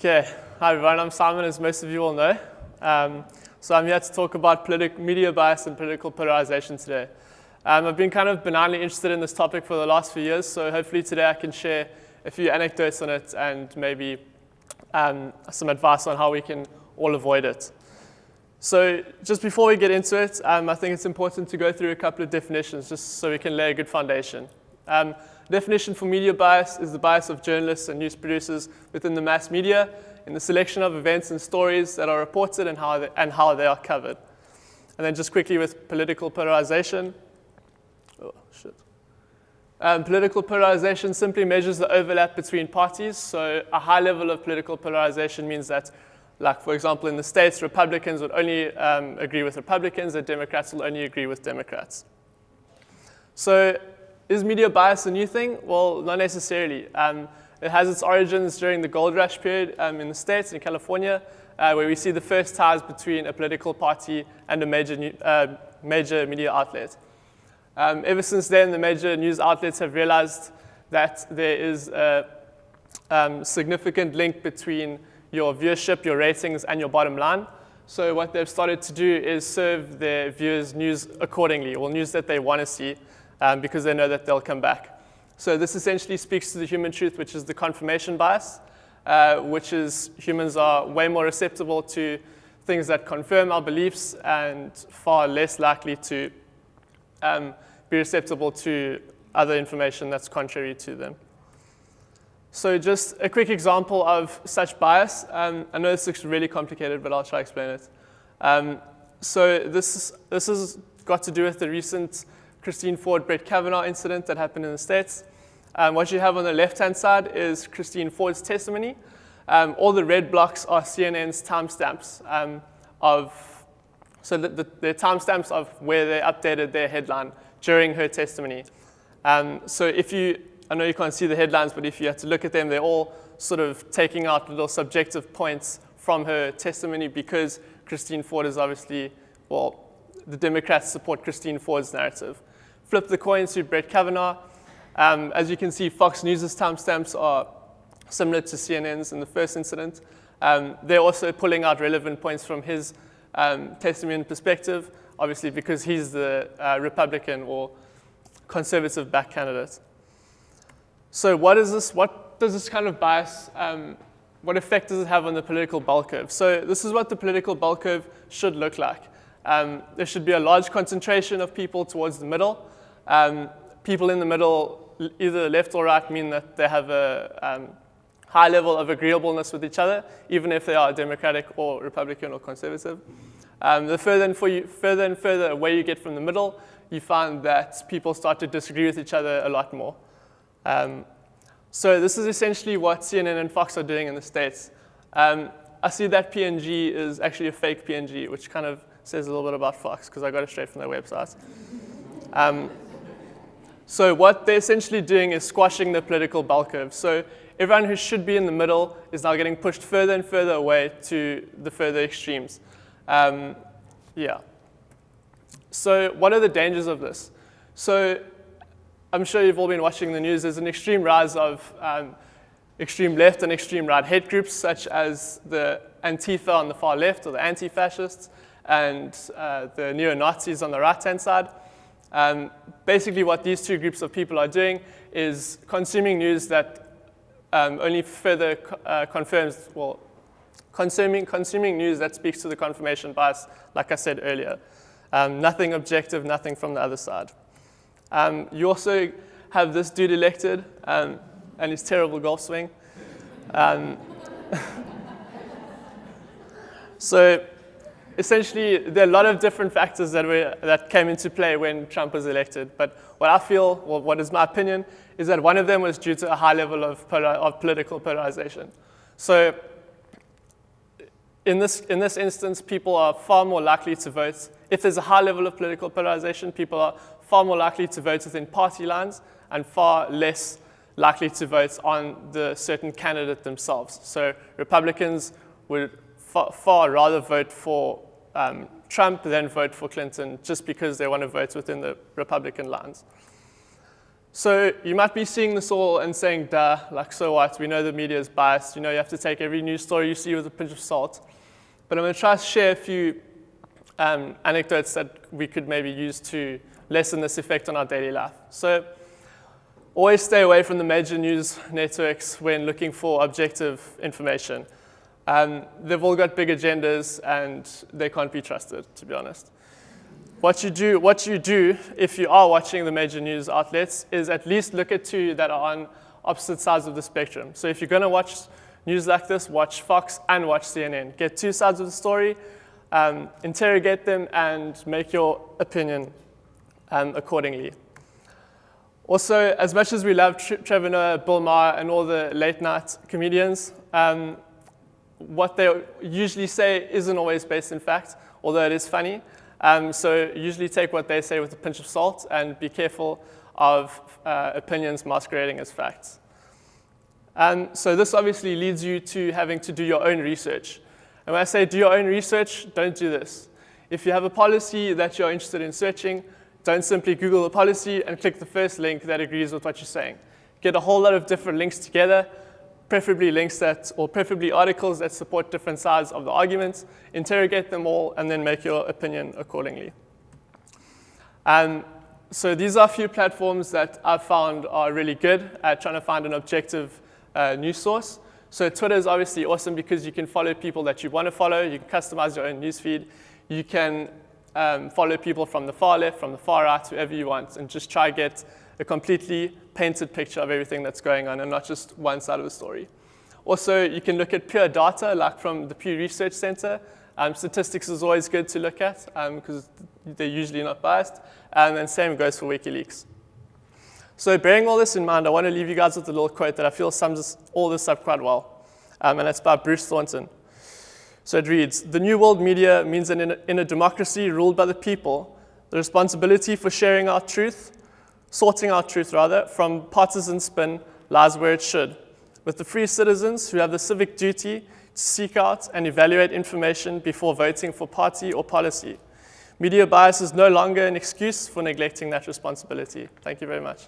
Okay, hi everyone, I'm Simon, as most of you all know. So I'm here to talk about media bias and political polarization today. I've been kind of benignly interested in this topic for the last few years, so hopefully today I can share a few anecdotes on it and maybe some advice on how we can all avoid it. So just before we get into it, I think it's important to go through a couple of definitions just so we can lay a good foundation. Definition for media bias is the bias of journalists and news producers within the mass media in the selection of events and stories that are reported and how they are covered. And then just quickly with political polarization. Political polarization simply measures the overlap between parties. So a high level of political polarization means that, like for example in the States, Republicans would only agree with Republicans and Democrats will only agree with Democrats. So is media bias a new thing? Well, not necessarily. It has its origins during the gold rush period in the States, in California, where we see the first ties between a political party and a major media outlet. Ever since then, the major news outlets have realized that there is a significant link between your viewership, your ratings, and your bottom line. So what they've started to do is serve their viewers news accordingly, or news that they want to see, because they know that they'll come back. So this essentially speaks to the human truth, which is the confirmation bias, which is humans are way more susceptible to things that confirm our beliefs and far less likely to be susceptible to other information that's contrary to them. So just a quick example of such bias. I know this looks really complicated, but I'll try to explain it. So this has got to do with the recent Christine Ford, Brett Kavanaugh incident that happened in the States. What you have on the left-hand side is Christine Ford's testimony. All the red blocks are CNN's timestamps they're timestamps of where they updated their headline during her testimony. So I know you can't see the headlines, but if you had to look at them, they're all sort of taking out little subjective points from her testimony because Christine Ford is obviously, the Democrats support Christine Ford's narrative. Flip the coin to Brett Kavanaugh. As you can see, Fox News' timestamps are similar to CNN's in the first incident. They're also pulling out relevant points from his testimony and perspective, obviously because he's the Republican or conservative back candidate. So what does this kind of bias, what effect does it have on the political bell curve? So this is what the political bell curve should look like. There should be a large concentration of people towards the middle. People in the middle, either left or right, mean that they have a high level of agreeableness with each other, even if they are Democratic or Republican or conservative. The further and further away you get from the middle, you find that people start to disagree with each other a lot more. So this is essentially what CNN and Fox are doing in the States. I see that PNG is actually a fake PNG, which kind of says a little bit about Fox, because I got it straight from their website. So what they're essentially doing is squashing the political bell curve. So everyone who should be in the middle is now getting pushed further and further away to the further extremes. So what are the dangers of this? So I'm sure you've all been watching the news. There's an extreme rise of extreme left and extreme right hate groups, such as the Antifa on the far left, or the anti-fascists, and the neo-Nazis on the right-hand side. Basically, what these two groups of people are doing is consuming news that only further confirms, consuming news that speaks to the confirmation bias, like I said earlier. Nothing objective, nothing from the other side. You also have this dude elected and his terrible golf swing. So essentially, there are a lot of different factors that came into play when Trump was elected. But what I feel, what is my opinion, is that one of them was due to a high level of political polarization. So in this instance, people are far more likely to vote. If there's a high level of political polarization, people are far more likely to vote within party lines and far less likely to vote on the certain candidate themselves. So Republicans would far rather vote for Trump than vote for Clinton just because they want to vote within the Republican lines. So you might be seeing this all and saying, duh, like, so what? We know the media is biased. You have to take every news story you see with a pinch of salt. But I'm going to try to share a few anecdotes that we could maybe use to lessen this effect on our daily life. So always stay away from the major news networks when looking for objective information. They've all got big agendas, and they can't be trusted, to be honest. What you do if you are watching the major news outlets is at least look at two that are on opposite sides of the spectrum. So if you're going to watch news like this, watch Fox and watch CNN. Get two sides of the story, interrogate them, and make your opinion accordingly. Also, as much as we love Trevor Noah, Bill Maher, and all the late-night comedians, what they usually say isn't always based in fact, although it is funny. So usually take what they say with a pinch of salt and be careful of opinions masquerading as facts. So this obviously leads you to having to do your own research. And when I say do your own research, don't do this. If you have a policy that you're interested in searching, don't simply Google the policy and click the first link that agrees with what you're saying. Get a whole lot of different links together, preferably articles that support different sides of the argument, interrogate them all, and then make your opinion accordingly. So these are a few platforms that I've found are really good at trying to find an objective news source. So Twitter is obviously awesome because you can follow people that you want to follow. You can customize your own newsfeed. You can follow people from the far left, from the far right, whoever you want, and just try to get a completely painted picture of everything that's going on and not just one side of the story. Also, you can look at pure data, like from the Pew Research Center. Statistics is always good to look at because they're usually not biased. And then same goes for WikiLeaks. So bearing all this in mind, I want to leave you guys with a little quote that I feel sums all this up quite well. And it's by Bruce Thornton. So it reads, "The new world media means that in a democracy ruled by the people, the responsibility for sorting out truth, from partisan spin lies where it should, with the free citizens who have the civic duty to seek out and evaluate information before voting for party or policy. Media bias is no longer an excuse for neglecting that responsibility." Thank you very much.